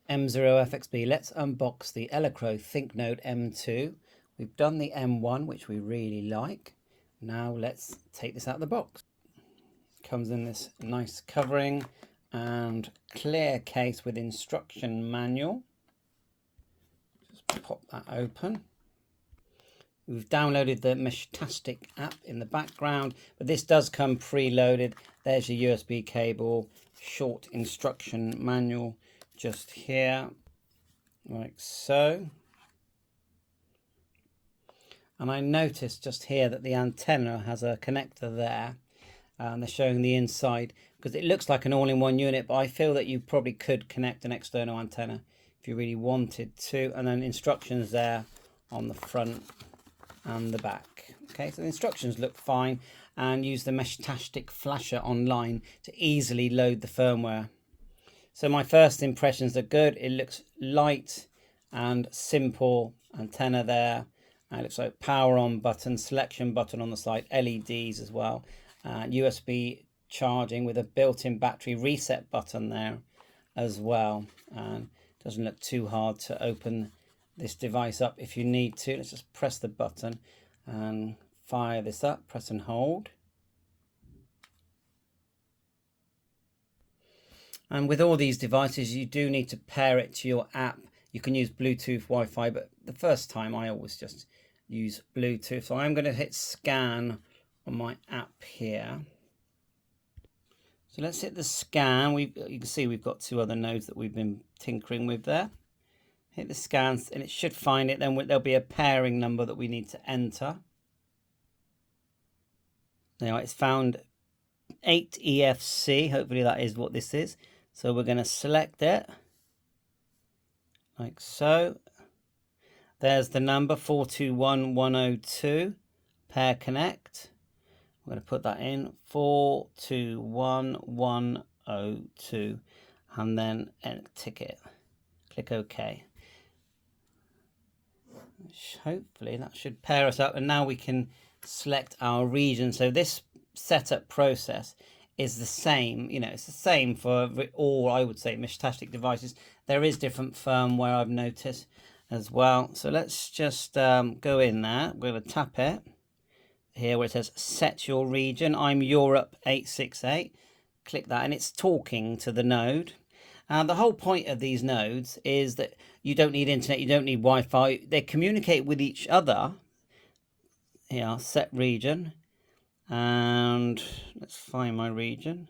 M0FXB. Let's unbox the Elecrow ThinkNode M2. We've done the M1, which we really like. Now let's take this out of the box. Comes in this nice covering and clear case with instruction manual. Just pop that open. We've downloaded the Meshtastic app in the background, but this does come preloaded. There's your USB cable, short instruction manual just here, like so. And I noticed just here that the antenna has a connector there, and they're showing the inside because it looks like an all-in-one unit, but I feel that you probably could connect an external antenna if you really wanted to. And then instructions there on the front and the back. Okay, so the instructions look fine, and use the Meshtastic Flasher online to easily load the firmware. So my first impressions are good. It looks light and simple antenna there. It looks like power on button, selection button on the side, LEDs as well, USB charging with a built-in battery reset button there as well. And it doesn't look too hard to open this device up if you need to. Let's just press the button and fire this up. Press and hold. And with all these devices, you do need to pair it to your app. You can use Bluetooth, Wi-Fi, but the first time I always just use Bluetooth. So I'm going to hit scan on my app here. So let's hit the scan. You can see we've got two other nodes that we've been tinkering with there. Hit the scan and it should find it. Then there'll be a pairing number that we need to enter. Now it's found 8EFC. Hopefully that is what this is. So we're going to select it like so. There's the number 421102. Pair connect. I'm going to put that in 421102 and then tick it. Click OK. Hopefully that should pair us up, and now we can select our region. So this setup process is the same, it's the same for all, I would say, Meshtastic devices. There is different firmware I've noticed as well. So let's just go in there. We're going to tap it here where it says set your region. I'm Europe 868. Click that and it's talking to the node. And the whole point of these nodes is that you don't need internet, you don't need Wi-Fi. They communicate with each other. Here, set region. And let's find my region.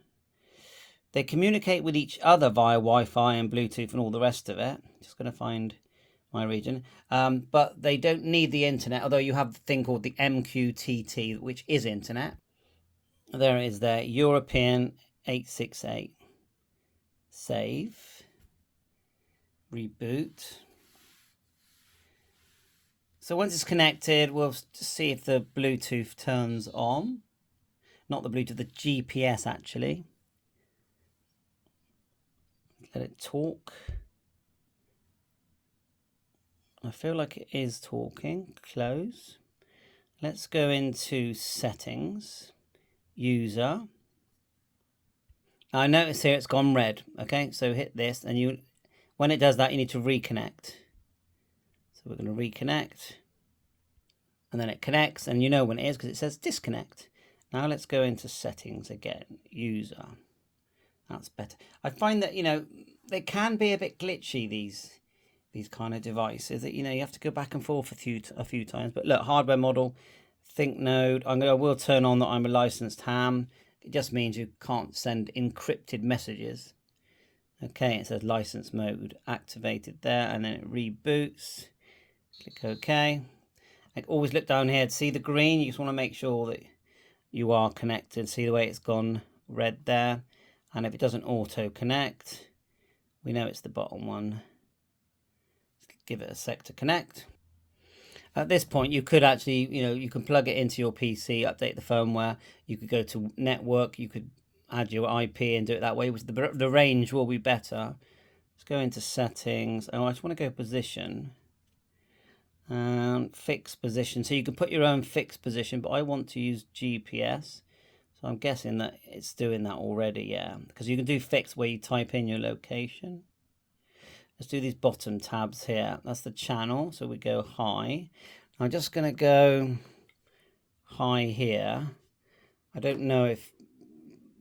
They communicate with each other via Wi-Fi and Bluetooth and all the rest of it. Just going to find my region. But they don't need the internet, although you have the thing called the MQTT, which is internet. There it is there, European 868. Save. Reboot. So once it's connected, we'll see if the Bluetooth turns on. Not the Bluetooth, the GPS actually. Let it talk. I feel like it is talking. Close. Let's go into settings. User. I notice here it's gone red. Okay, so hit this, and when it does that, you need to reconnect. So we're going to reconnect, and then it connects, and you know when it is because it says disconnect. Now let's go into settings again. User. That's better. I find that they can be a bit glitchy, these kind of devices, that you have to go back and forth a few times. But look, hardware model, ThinkNode. I will turn on that I'm a licensed ham. It just means you can't send encrypted messages. Okay, it says license mode activated there, and then it reboots. Click OK. I always look down here to see the green. You just want to make sure that you are connected. See the way it's gone red there. And if it doesn't auto connect, we know it's the bottom one. Give it a sec to connect. At this point, you could actually, you can plug it into your PC, update the firmware. You could go to network. You could add your IP and do it that way, which the range will be better. Let's go into settings. Oh, I just want to go position and fix position. So you can put your own fixed position, but I want to use GPS. So I'm guessing that it's doing that already, yeah. Because you can do fixed where you type in your location. let's do these bottom tabs here. That's the channel, so we go high. I'm just going to go high here. I don't know if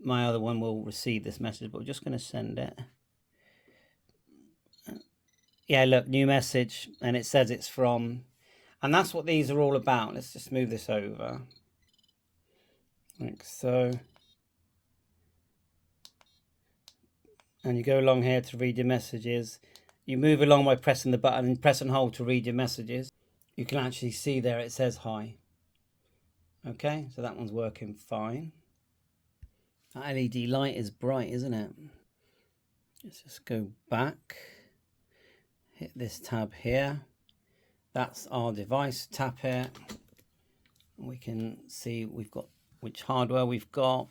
my other one will receive this message, but we're just going to send it. Yeah, look, new message, and it says it's from, and that's what these are all about. Let's just move this over, like so. And you go along here to read your messages. You move along by pressing the button and press and hold to read your messages. You can actually see there it says hi. Okay, so that one's working fine. That LED light is bright, isn't it? Let's just go back. Hit this tab here. That's our device. Tap it. We can see we've got which hardware we've got.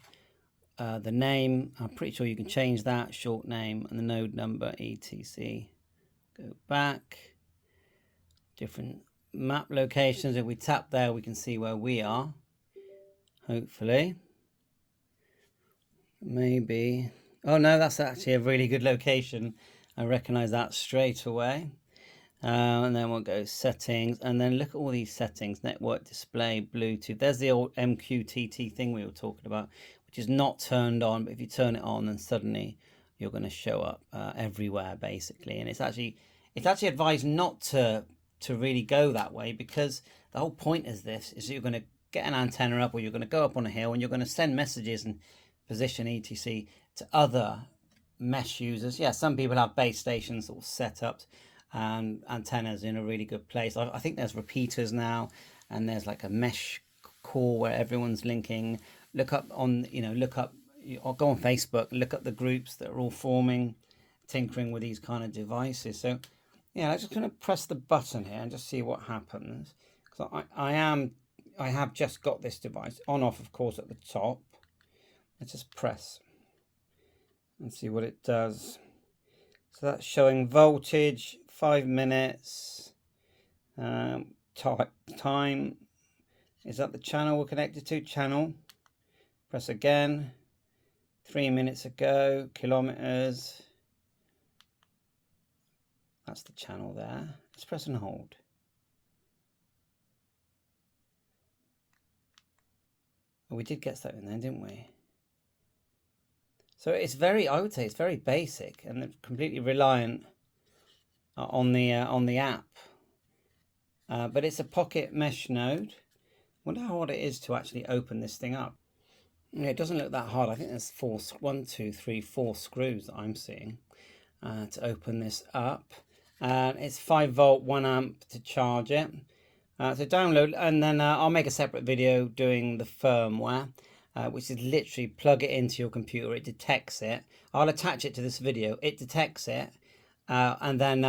The name, I'm pretty sure you can change that. Short name and the node number, etc. Go back. Different map locations. If we tap there, we can see where we are. Hopefully. Maybe. Oh no, that's actually a really good location. I recognize that straight away. And then we'll go settings, and then look at all these settings: network, display, Bluetooth. There's the old MQTT thing we were talking about, which is not turned on, but if you turn it on, then suddenly you're going to show up everywhere basically. And it's actually advised not to really go that way, because the whole point is this: is that you're going to get an antenna up, or you're going to go up on a hill, and you're going to send messages and position etc to other mesh users. Yeah, some people have base stations or setups and antennas in a really good place. I think there's repeaters now, and there's like a mesh core where everyone's linking. Look up on, look up, or go on Facebook, look up the groups that are all forming, tinkering with these kind of devices. So yeah, I'm just going to press the button here and just see what happens, because I have just got this device on off, of course, at the top. Let's just press and see what it does. So that's showing voltage, 5 minutes, time. Is that the channel we're connected to? Channel. Press again. 3 minutes ago. Kilometers. That's the channel there. Let's press and hold. We did get something there, didn't we? So it's very, I would say it's very basic and completely reliant on the app. But it's a pocket mesh node. Wonder how hard it is to actually open this thing up. Yeah, it doesn't look that hard. I think there's 4 screws that I'm seeing to open this up. It's 5 volt, 1 amp to charge it. So download, and then I'll make a separate video doing the firmware, which is literally plug it into your computer. It detects it. I'll attach it to this video. It detects it and then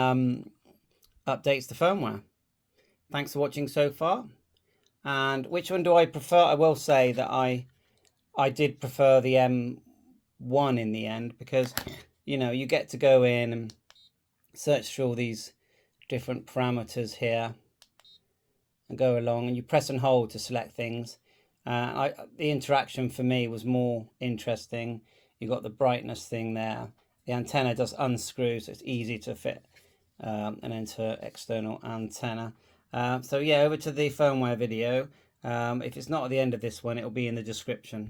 updates the firmware. Thanks for watching so far. And which one do I prefer? I will say that I did prefer the M1 in the end, because you get to go in and search through all these different parameters here and go along, and you press and hold to select things. The interaction for me was more interesting. You got the brightness thing there. The antenna does unscrew, so it's easy to fit an external antenna. So yeah, over to the firmware video. If it's not at the end of this one, it'll be in the description.